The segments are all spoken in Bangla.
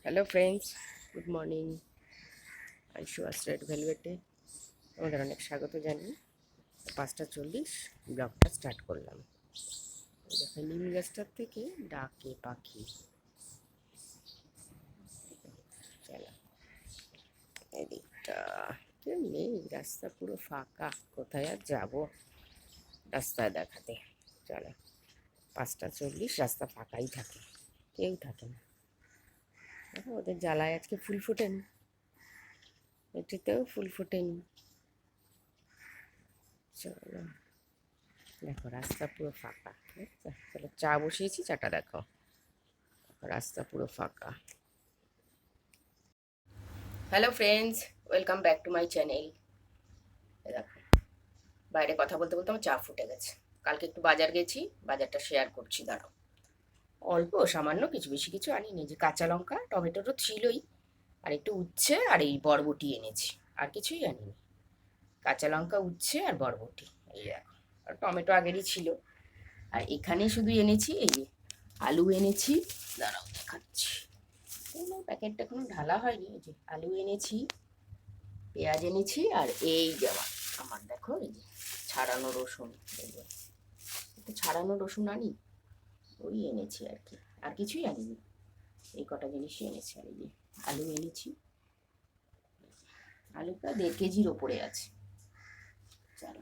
Hello friends, good morning. আইসুয়াস রেড ভেলভেটে তোমাদের অনেক স্বাগত জানিয়ে 5:40 ব্লগটা স্টার্ট করলাম। দেখো নিম গাছটার থেকে ডাকে পাখি। চলো এদিকটা কেউ নেই, রাস্তা পুরো ফাঁকা। কোথায় আর যাবো রাস্তায় দেখাতে। চলো 5:40 রাস্তা ফাঁকাই থাকে, কেউ থাকে না। দেখো ওদের জ্বালায় আজকে ফুল ফোটেনি, এটিতেও ফুল ফোটেনি। চলো দেখো রাস্তা পুরো ফাঁকা। দেখছো? চলো চা বসিয়েছি, চাটা দেখো, রাস্তা পুরো ফাঁকা। Hello friends, welcome back to my channel. দেখো বাইরে কথা বলতে বলতে আমার চা ফুটে গেছে। কালকে একটু বাজার গেছি, বাজারটা শেয়ার করছি, দাঁড়াও। অল্প সামান্য, কিছু বেশি কিছু আনিনি। যে কাঁচা লঙ্কা টমেটো তো ছিলই, আর একটু উচ্ছে আর এই বরবটি এনেছি, আর কিছুই আনিনি। কাঁচা লঙ্কা, উচ্ছে আর বরবটি, এই দেখো। আর টমেটো আগেরই ছিল। আর এখানে শুধু এনেছি এই যে আলু এনেছি, দাঁড়াও দেখাচ্ছি। প্যাকেটটা কোনো ঢালা হয়নি। এই যে আলু এনেছি, পেঁয়াজ এনেছি, আর এই যে আমার দেখো এই যে ছাড়ানো রসুন। এই যে একটু ছাড়ানো রসুন আনি, ওই এনেছি আর কি, আর কিছুই আনিনি। এই কটা জিনিসই এনেছি। আর এই যে আলু এনেছি, আলু প্রায় 1.5 কেজির ওপরে আছে। চলো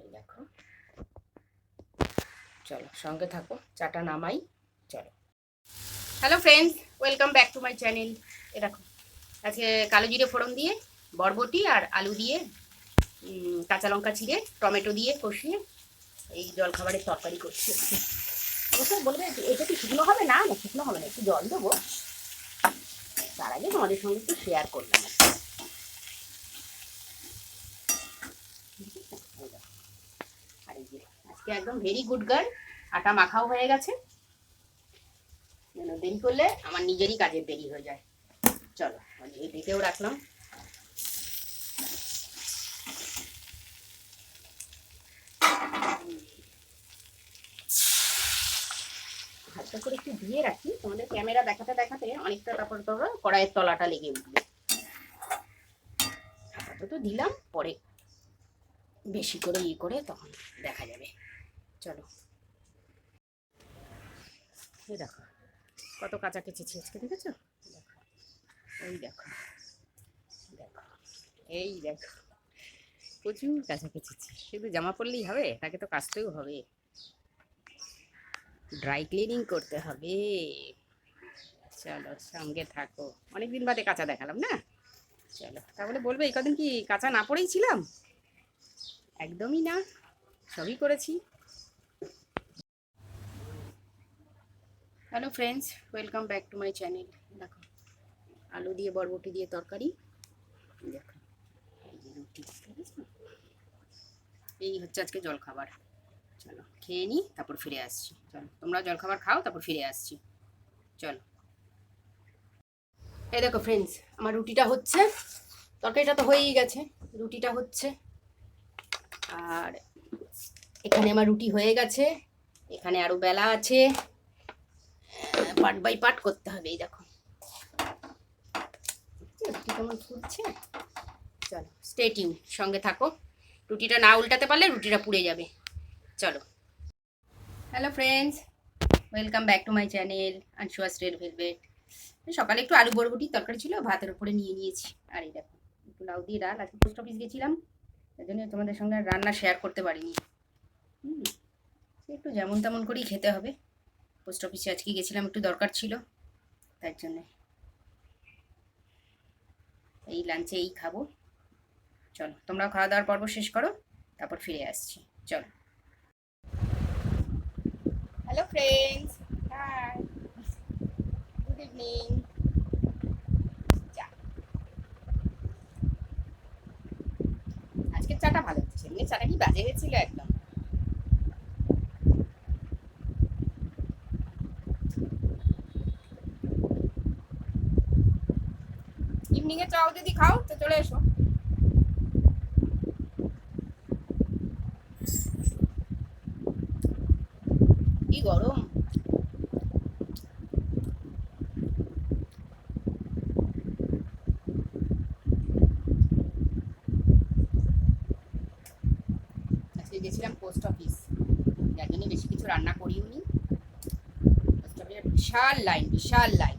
এই দেখো, চলো সঙ্গে থাকো, চাটা নামাই। চলো। Hello friends, welcome back to my channel. এ দেখো আজকে কালো জিরে ফোড়ন দিয়ে বরবটি আর আলু দিয়ে কাঁচা লঙ্কা ছিঁড়ে টমেটো দিয়ে কষিয়ে এই জলখাবারের তরকারি করছি। অবশ্য বলবে এটা কি শুকনো হবে? না না, শুকনো হবে না, একটু জল দেবো। তার আগে তোমাদের সঙ্গে একটু শেয়ার করলাম। আর এই যে আজকে একদম ভেরি গুড গার্ল, আটা মাখাও হয়ে গেছে। দেরি করলে আমার নিজেরই কাজের দেরি হয়ে যায়। চলো এই দিকেও রাখলাম। হালকা করে একটু দিয়ে রাখি, তোমাদের ক্যামেরা দেখাতে দেখাতে অনেকটা, তারপর তোমরা কড়াইয়ের তলাটা লেগে উঠবে। আপাতত দিলাম, পরে বেশি করে করে তখন দেখা যাবে। চলো এই দেখো কত কাঁচা কেচেছি আজকে, দেখেছো? দেখো এই দেখো, দেখো এই দেখো, প্রচুর কাঁচা কেচেছি। শুধু জামা পরলেই হবে, তাকে তো কাচতেও হবে, ড্রাই ক্লিনিং করতে হবে। চলো সঙ্গে থাকো, অনেকদিন বাদে কাঁচা দেখালাম না। চলো তাহলে বলবে এই কদিন কি কাঁচা না পরেই ছিলাম? একদমই না, সবই করেছি। Hello friends, welcome back to my channel. দেখো আলু দিয়ে বরবটি দিয়ে তরকারি, দেখো এই যে রুটি, এই হচ্ছে আজকে জলখাবার। চলো খেয়ে নিই, তারপর ফিরে আসছি। চলো তোমরা জলখাবার খাও, তারপর ফিরে আসছি। চলো এই দেখো ফ্রেন্ডস, আমার রুটিটা হচ্ছে, তরকারিটা তো হয়েই গেছে, রুটিটা হচ্ছে। আর এখানে আমার রুটি হয়ে গেছে, এখানে আরো বেলা আছে, পার্ট বাই পার্ট করতে হবে। এই দেখো রুটি কেমন ফুলছে। চলো স্টে টিউন, সঙ্গে থাকো। রুটিটা না উল্টাতে পারলে রুটিটা পুড়ে যাবে। চলো। Hello friends, welcome back to my channel আনসুয়াস রেড ভেলভেট। সকালে একটু আলু বরবটির তরকারি ছিল, ভাতের উপরে নিয়ে নিয়েছি। আর এই দেখো একটু লাউ দিয়ে ডাল। আজকে পোস্ট অফিস গেছিলাম, তাই জন্য তোমাদের সঙ্গে রান্না শেয়ার করতে পারিনি। একটু যেমন তেমন করেই খেতে হবে। পোস্ট অফিসে আজকে গেছিলাম, একটু দরকার ছিল, তার জন্যে এই লাঞ্চে এই খাবো। চলো তোমরাও খাওয়া দাওয়ার পর্ব শেষ করো, তারপর ফিরে আসছি। চলো। Hello friends, hi, good evening. আজকের চাটা ভালো হচ্ছে, এমনি চাটা কি বাজে হয়েছিল একদম। ইভিনিং এ চাও যদি খাও তো চলে এসো। কি গরম। রান্না করিও নি। বিশাল লাইন, বিশাল লাইন।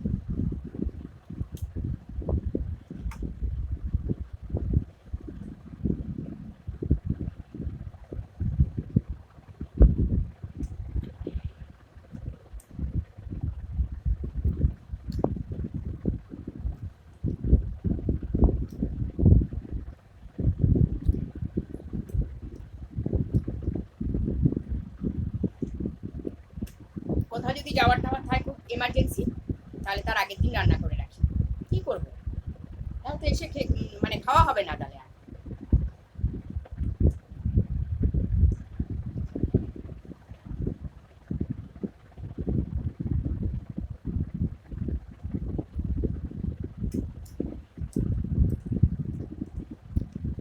কোথাও যদি যাওয়ার টাওয়ার থাকে খুব এমার্জেন্সি, তাহলে তার আগের দিন রান্না করে রাখি। কি করবো, তাহলে তো এসে মানে খাওয়া হবে না তাহলে।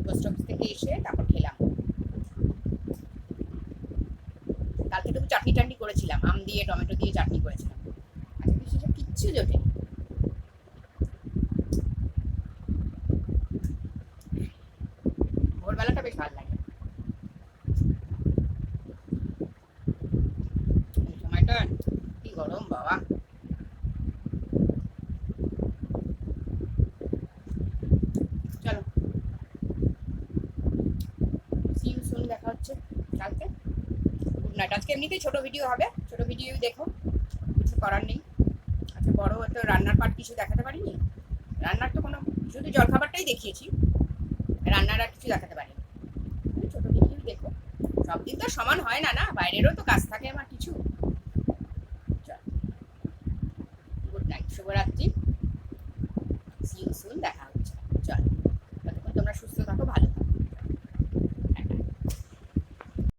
পোস্ট অফিস থেকে এসে তারপর খেলাম। কালকে তো চাটনি টাটনি করেছিলাম, আম দিয়ে টমেটো দিয়ে চাটনি করেছিলাম। আজকে সেসব কিচ্ছু জোটে। ভোরবেলাটা বেশ ভালো লাগে। এই সময়টা কি গরম বাবা। চলো, সি ইউ সুন, দেখা হচ্ছে কালকে। Good night. আজকে এমনিতেই ছোট ভিডিও হবে, ছোট ভিডিও দেখো, কিছু করার নেই। আচ্ছা, বড় তো রান্নার পার্ট কিছু দেখাতে পারিনি। রান্নার তো কোনো, শুধু জলখাবারটাই দেখিয়েছি, রান্নার আর কিছু দেখাতে পারিনি। ছোট ভিডিও দেখো, সব দিন তো সমান হয় না, না বাইরেরও তো কাজ থাকে আমার কিছু। গুড নাইট, শুভরাত্রি।